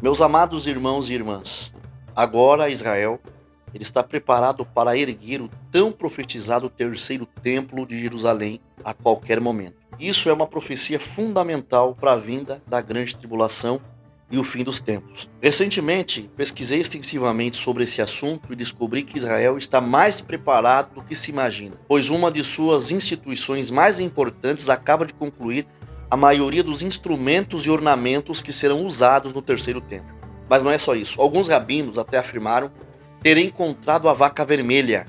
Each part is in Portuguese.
Meus amados irmãos e irmãs, agora Israel ele está preparado para erguer o tão profetizado terceiro templo de Jerusalém a qualquer momento. Isso é uma profecia fundamental para a vinda da grande tribulação e o fim dos tempos. Recentemente, pesquisei extensivamente sobre esse assunto e descobri que Israel está mais preparado do que se imagina, pois uma de suas instituições mais importantes acaba de concluir a maioria dos instrumentos e ornamentos que serão usados no terceiro templo. Mas não é só isso. Alguns rabinos até afirmaram ter encontrado a vaca vermelha,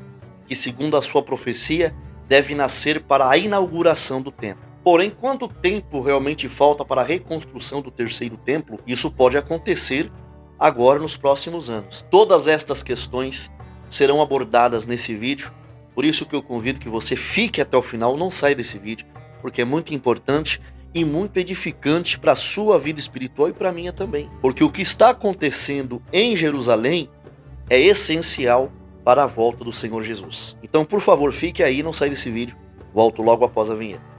que segundo a sua profecia deve nascer para a inauguração do templo. Porém, quanto tempo realmente falta para a reconstrução do terceiro templo? Isso pode acontecer agora nos próximos anos. Todas estas questões serão abordadas nesse vídeo, por isso que eu convido que você fique até o final, não saia desse vídeo, porque é muito importante e muito edificante para a sua vida espiritual e para a minha também. Porque o que está acontecendo em Jerusalém é essencial para a volta do Senhor Jesus. Então, por favor, fique aí, não saia desse vídeo. Volto logo após a vinheta.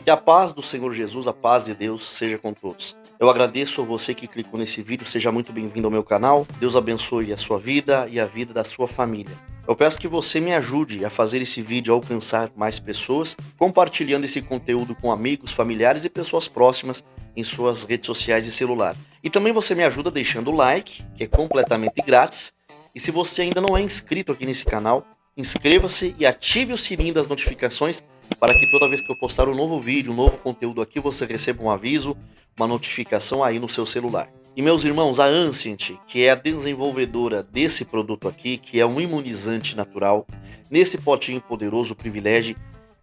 Que a paz do Senhor Jesus, a paz de Deus, seja com todos. Eu agradeço a você que clicou nesse vídeo, seja muito bem-vindo ao meu canal. Deus abençoe a sua vida e a vida da sua família. Eu peço que você me ajude a fazer esse vídeo alcançar mais pessoas, compartilhando esse conteúdo com amigos, familiares e pessoas próximas em suas redes sociais e celular. E também você me ajuda deixando o like, que é completamente grátis. E se você ainda não é inscrito aqui nesse canal, inscreva-se e ative o sininho das notificações para que toda vez que eu postar um novo vídeo, um novo conteúdo aqui, você receba um aviso, uma notificação aí no seu celular. E meus irmãos, a Ancient, que é a desenvolvedora desse produto aqui, que é um imunizante natural, nesse potinho poderoso Privilege,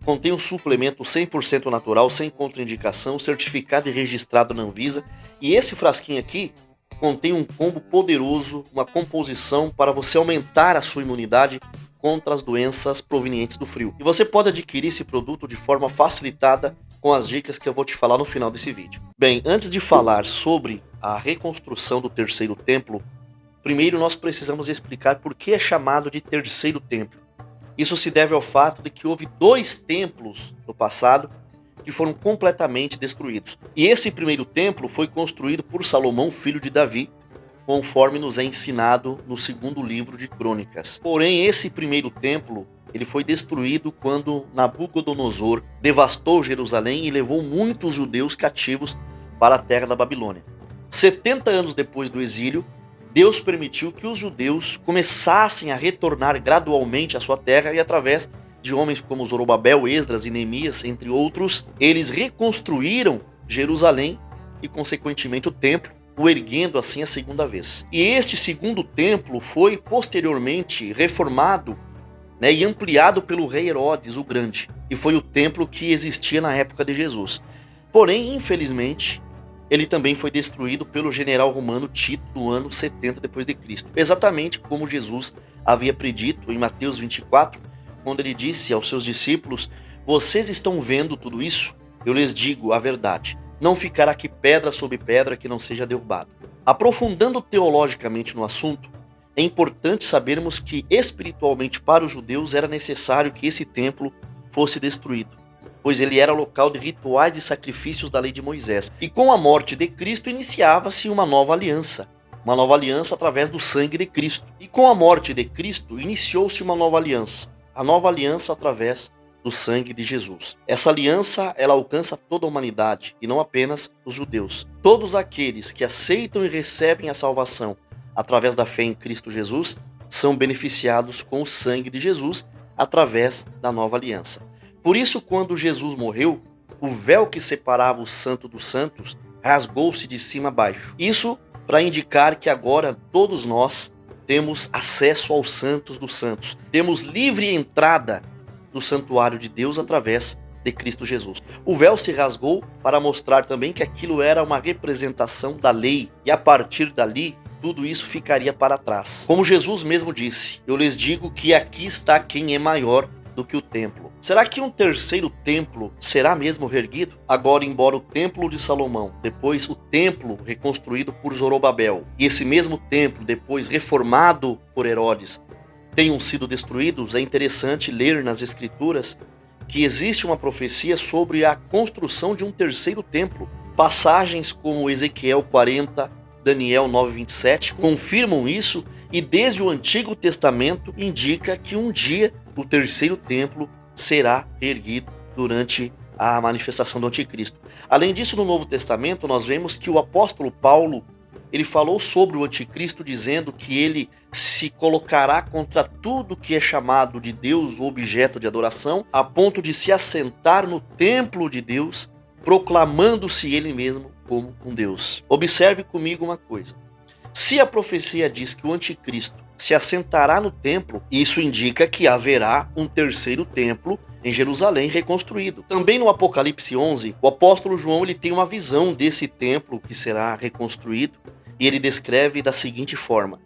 contém um suplemento 100% natural, sem contraindicação, certificado e registrado na Anvisa. E esse frasquinho aqui contém um combo poderoso, uma composição para você aumentar a sua imunidade contra as doenças provenientes do frio. E você pode adquirir esse produto de forma facilitada com as dicas que eu vou te falar no final desse vídeo. Bem, antes de falar sobre a reconstrução do terceiro templo, primeiro nós precisamos explicar por que é chamado de terceiro templo. Isso se deve ao fato de que houve 2 templos no passado que foram completamente destruídos. E esse primeiro templo foi construído por Salomão, filho de Davi, conforme nos é ensinado no segundo livro de Crônicas. Porém, esse primeiro templo ele foi destruído quando Nabucodonosor devastou Jerusalém e levou muitos judeus cativos para a terra da Babilônia. 70 anos depois do exílio, Deus permitiu que os judeus começassem a retornar gradualmente à sua terra e através de homens como Zorobabel, Esdras e Neemias, entre outros, eles reconstruíram Jerusalém e, consequentemente, o templo, o erguendo assim a segunda vez. E este segundo templo foi posteriormente reformado, e ampliado pelo rei Herodes o Grande, e foi o templo que existia na época de Jesus. Porém, infelizmente, ele também foi destruído pelo general romano Tito no ano 70 d.C., exatamente como Jesus havia predito em Mateus 24, quando ele disse aos seus discípulos: vocês estão vendo tudo isso? Eu lhes digo a verdade. Não ficará aqui pedra sobre pedra que não seja derrubada. Aprofundando teologicamente no assunto, é importante sabermos que espiritualmente para os judeus era necessário que esse templo fosse destruído, pois ele era local de rituais e sacrifícios da lei de Moisés. E com a morte de Cristo iniciava-se uma nova aliança através do sangue de Cristo. E com a morte de Cristo iniciou-se uma nova aliança, a nova aliança através do sangue de Jesus. Essa aliança, ela alcança toda a humanidade e não apenas os judeus. Todos aqueles que aceitam e recebem a salvação através da fé em Cristo Jesus são beneficiados com o sangue de Jesus através da nova aliança. Por isso, quando Jesus morreu, o véu que separava o santo dos santos rasgou-se de cima a baixo. Isso para indicar que agora todos nós temos acesso aos santos dos santos. Temos livre entrada no santuário de Deus através de Cristo Jesus. O véu se rasgou para mostrar também que aquilo era uma representação da lei, e a partir dali tudo isso ficaria para trás. Como Jesus mesmo disse: eu lhes digo que aqui está quem é maior do que o templo. Será que um terceiro templo será mesmo reerguido? Agora, embora o templo de Salomão, depois o templo reconstruído por Zorobabel, e esse mesmo templo depois reformado por Herodes, tenham sido destruídos, é interessante ler nas escrituras que existe uma profecia sobre a construção de um terceiro templo. Passagens como Ezequiel 40, Daniel 9:27 confirmam isso, e desde o Antigo Testamento indica que um dia o terceiro templo será erguido durante a manifestação do Anticristo. Além disso, no Novo Testamento nós vemos que o apóstolo Paulo ele falou sobre o Anticristo, dizendo que ele se colocará contra tudo que é chamado de Deus ou objeto de adoração, a ponto de se assentar no templo de Deus, proclamando-se ele mesmo como um Deus. Observe comigo uma coisa. Se a profecia diz que o Anticristo se assentará no templo, isso indica que haverá um terceiro templo em Jerusalém reconstruído. Também no Apocalipse 11, o apóstolo João ele tem uma visão desse templo que será reconstruído, e ele descreve da seguinte forma: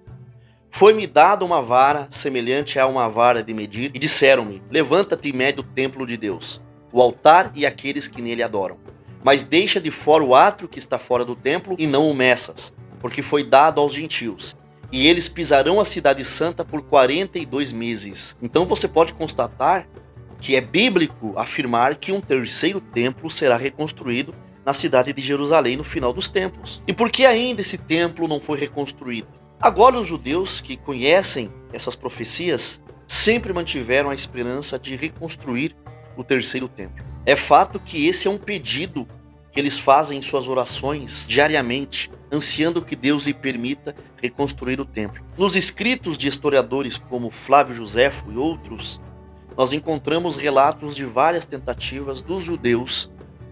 foi-me dada uma vara semelhante a uma vara de medir, e disseram-me: levanta-te e mede o templo de Deus, o altar e aqueles que nele adoram. Mas deixa de fora o átrio que está fora do templo, e não o meças, porque foi dado aos gentios. E eles pisarão a cidade santa por 42 meses. Então você pode constatar que é bíblico afirmar que um terceiro templo será reconstruído na cidade de Jerusalém no final dos tempos. E por que ainda esse templo não foi reconstruído? Agora os judeus que conhecem essas profecias sempre mantiveram a esperança de reconstruir o terceiro templo. É fato que esse é um pedido que eles fazem em suas orações diariamente, ansiando que Deus lhe permita reconstruir o templo. Nos escritos de historiadores como Flávio Joséfo e outros, nós encontramos relatos de várias tentativas dos judeus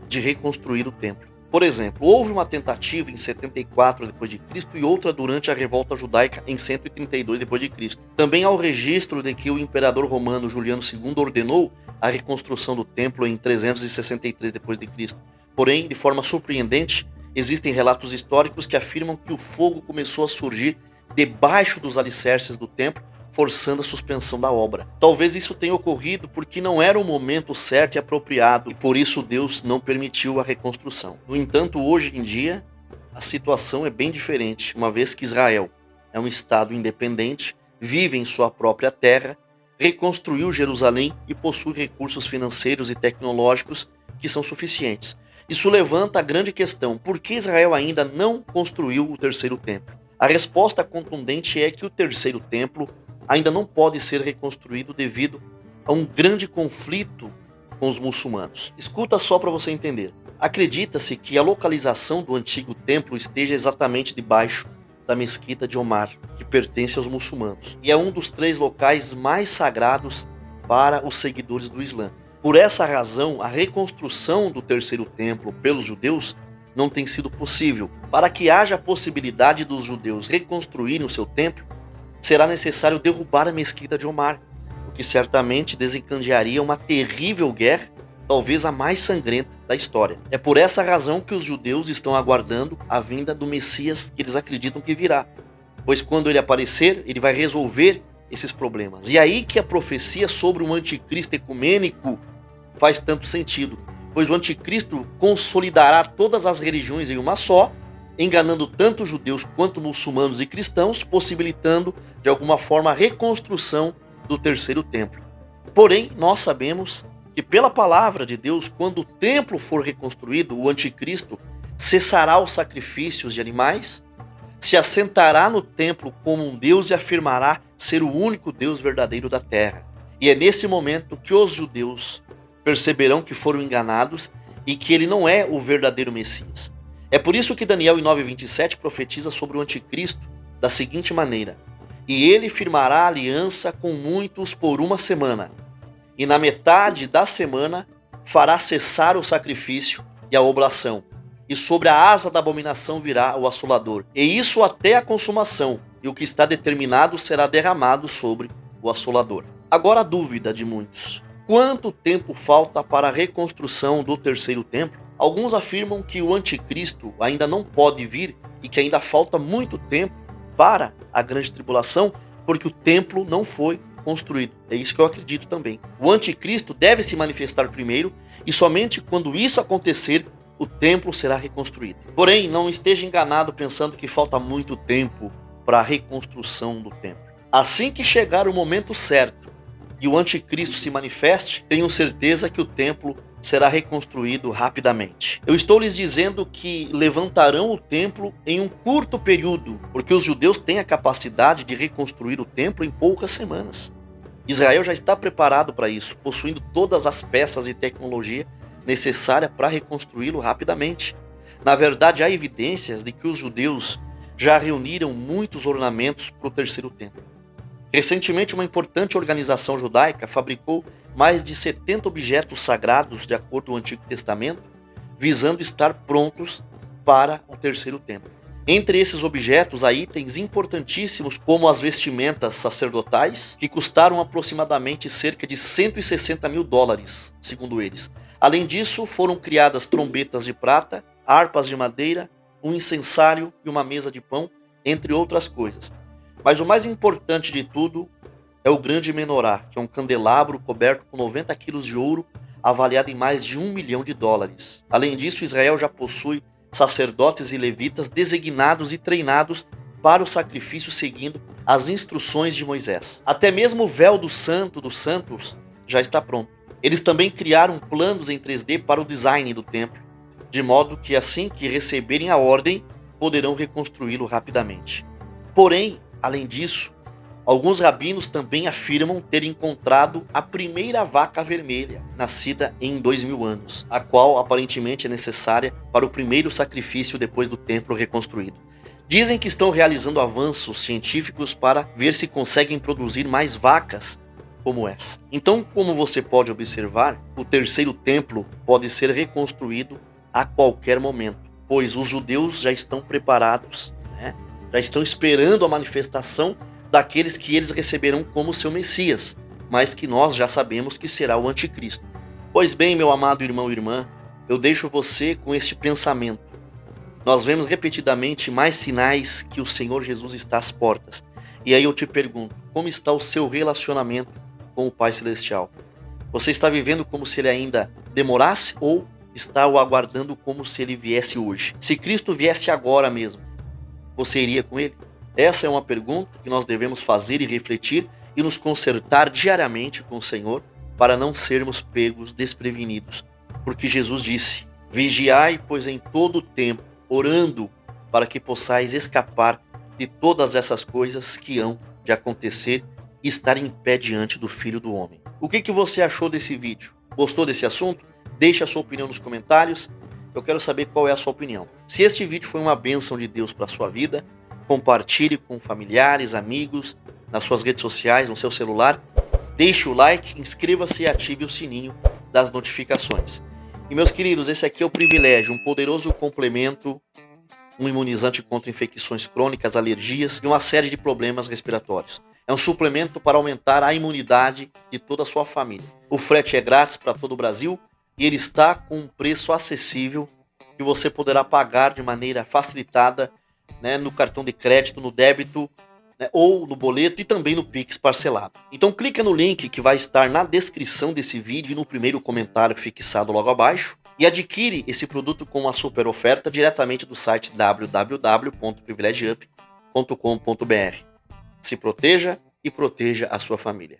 de reconstruir o templo. Por exemplo, houve uma tentativa em 74 d.C. e outra durante a revolta judaica em 132 d.C. Também há o registro de que o imperador romano Juliano II ordenou a reconstrução do templo em 363 d.C. Porém, de forma surpreendente, existem relatos históricos que afirmam que o fogo começou a surgir debaixo dos alicerces do templo, forçando a suspensão da obra. Talvez isso tenha ocorrido porque não era o momento certo e apropriado, e por isso Deus não permitiu a reconstrução. No entanto, hoje em dia, a situação é bem diferente, uma vez que Israel é um estado independente, vive em sua própria terra, reconstruiu Jerusalém e possui recursos financeiros e tecnológicos que são suficientes. Isso levanta a grande questão: por que Israel ainda não construiu o terceiro templo? A resposta contundente é que o terceiro templo ainda não pode ser reconstruído devido a um grande conflito com os muçulmanos. Escuta só para você entender. Acredita-se que a localização do antigo templo esteja exatamente debaixo da mesquita de Omar, que pertence aos muçulmanos, e é um dos 3 locais mais sagrados para os seguidores do Islã. Por essa razão, a reconstrução do terceiro templo pelos judeus não tem sido possível. Para que haja a possibilidade dos judeus reconstruírem o seu templo, será necessário derrubar a mesquita de Omar, o que certamente desencadearia uma terrível guerra, talvez a mais sangrenta da história. É por essa razão que os judeus estão aguardando a vinda do Messias que eles acreditam que virá, pois quando ele aparecer, ele vai resolver esses problemas. E aí que a profecia sobre um anticristo ecumênico faz tanto sentido, pois o anticristo consolidará todas as religiões em uma só, enganando tanto judeus quanto muçulmanos e cristãos, possibilitando de alguma forma a reconstrução do terceiro templo. Porém, nós sabemos que pela palavra de Deus, quando o templo for reconstruído, o anticristo cessará os sacrifícios de animais, se assentará no templo como um Deus e afirmará ser o único Deus verdadeiro da terra. E é nesse momento que os judeus perceberão que foram enganados e que ele não é o verdadeiro Messias. É por isso que Daniel em 9:27 profetiza sobre o anticristo da seguinte maneira: e ele firmará aliança com muitos por 1 semana, e na metade da semana fará cessar o sacrifício e a oblação, e sobre a asa da abominação virá o assolador, e isso até a consumação, e o que está determinado será derramado sobre o assolador. Agora a dúvida de muitos: quanto tempo falta para a reconstrução do terceiro templo? Alguns afirmam que o anticristo ainda não pode vir e que ainda falta muito tempo para a grande tribulação, porque o templo não foi construído. É isso que eu acredito também. O anticristo deve se manifestar primeiro, e somente quando isso acontecer, o templo será reconstruído. Porém, não esteja enganado pensando que falta muito tempo para a reconstrução do templo. Assim que chegar o momento certo, e o anticristo se manifeste, tenham certeza que o templo será reconstruído rapidamente. Eu estou lhes dizendo que levantarão o templo em um curto período, porque os judeus têm a capacidade de reconstruir o templo em poucas semanas. Israel já está preparado para isso, possuindo todas as peças e tecnologia necessária para reconstruí-lo rapidamente. Na verdade, há evidências de que os judeus já reuniram muitos ornamentos para o terceiro templo. Recentemente, uma importante organização judaica fabricou mais de 70 objetos sagrados de acordo com o Antigo Testamento, visando estar prontos para o terceiro templo. Entre esses objetos há itens importantíssimos como as vestimentas sacerdotais, que custaram aproximadamente cerca de $160 mil, segundo eles. Além disso, foram criadas trombetas de prata, harpas de madeira, um incensário e uma mesa de pão, entre outras coisas. Mas o mais importante de tudo é o grande menorá, que é um candelabro coberto com 90 quilos de ouro, avaliado em mais de $1 milhão. Além disso, Israel já possui sacerdotes e levitas designados e treinados para o sacrifício seguindo as instruções de Moisés. Até mesmo o véu do Santo dos Santos já está pronto. Eles também criaram planos em 3D para o design do templo, de modo que assim que receberem a ordem, poderão reconstruí-lo rapidamente. Porém, além disso, alguns rabinos também afirmam ter encontrado a primeira vaca vermelha, nascida em 2000 anos, a qual aparentemente é necessária para o primeiro sacrifício depois do templo reconstruído. Dizem que estão realizando avanços científicos para ver se conseguem produzir mais vacas como essa. Então, como você pode observar, o terceiro templo pode ser reconstruído a qualquer momento, pois os judeus já estão preparados, já estão esperando a manifestação daqueles que eles receberão como seu Messias, mas que nós já sabemos que será o anticristo. Pois bem, meu amado irmão e irmã, eu deixo você com este pensamento. Nós vemos repetidamente mais sinais que o Senhor Jesus está às portas. E aí eu te pergunto, como está o seu relacionamento com o Pai Celestial? Você está vivendo como se ele ainda demorasse ou está o aguardando como se ele viesse hoje? Se Cristo viesse agora mesmo, você iria com ele? Essa é uma pergunta que nós devemos fazer e refletir e nos consertar diariamente com o Senhor para não sermos pegos desprevenidos. Porque Jesus disse, vigiai, pois em todo o tempo, orando para que possais escapar de todas essas coisas que hão de acontecer e estar em pé diante do Filho do Homem. O que você achou desse vídeo? Gostou desse assunto? Deixe a sua opinião nos comentários. Eu quero saber qual é a sua opinião. Se este vídeo foi uma bênção de Deus para a sua vida, compartilhe com familiares, amigos, nas suas redes sociais, no seu celular. Deixe o like, inscreva-se e ative o sininho das notificações. E meus queridos, esse aqui é o Privilégio, um poderoso complemento, um imunizante contra infecções crônicas, alergias e uma série de problemas respiratórios. É um suplemento para aumentar a imunidade de toda a sua família. O frete é grátis para todo o Brasil e ele está com um preço acessível que você poderá pagar de maneira facilitada, no cartão de crédito, no débito, ou no boleto e também no Pix parcelado. Então clica no link que vai estar na descrição desse vídeo e no primeiro comentário fixado logo abaixo e adquire esse produto com uma super oferta diretamente do site www.privilegieup.com.br. Se proteja e proteja a sua família.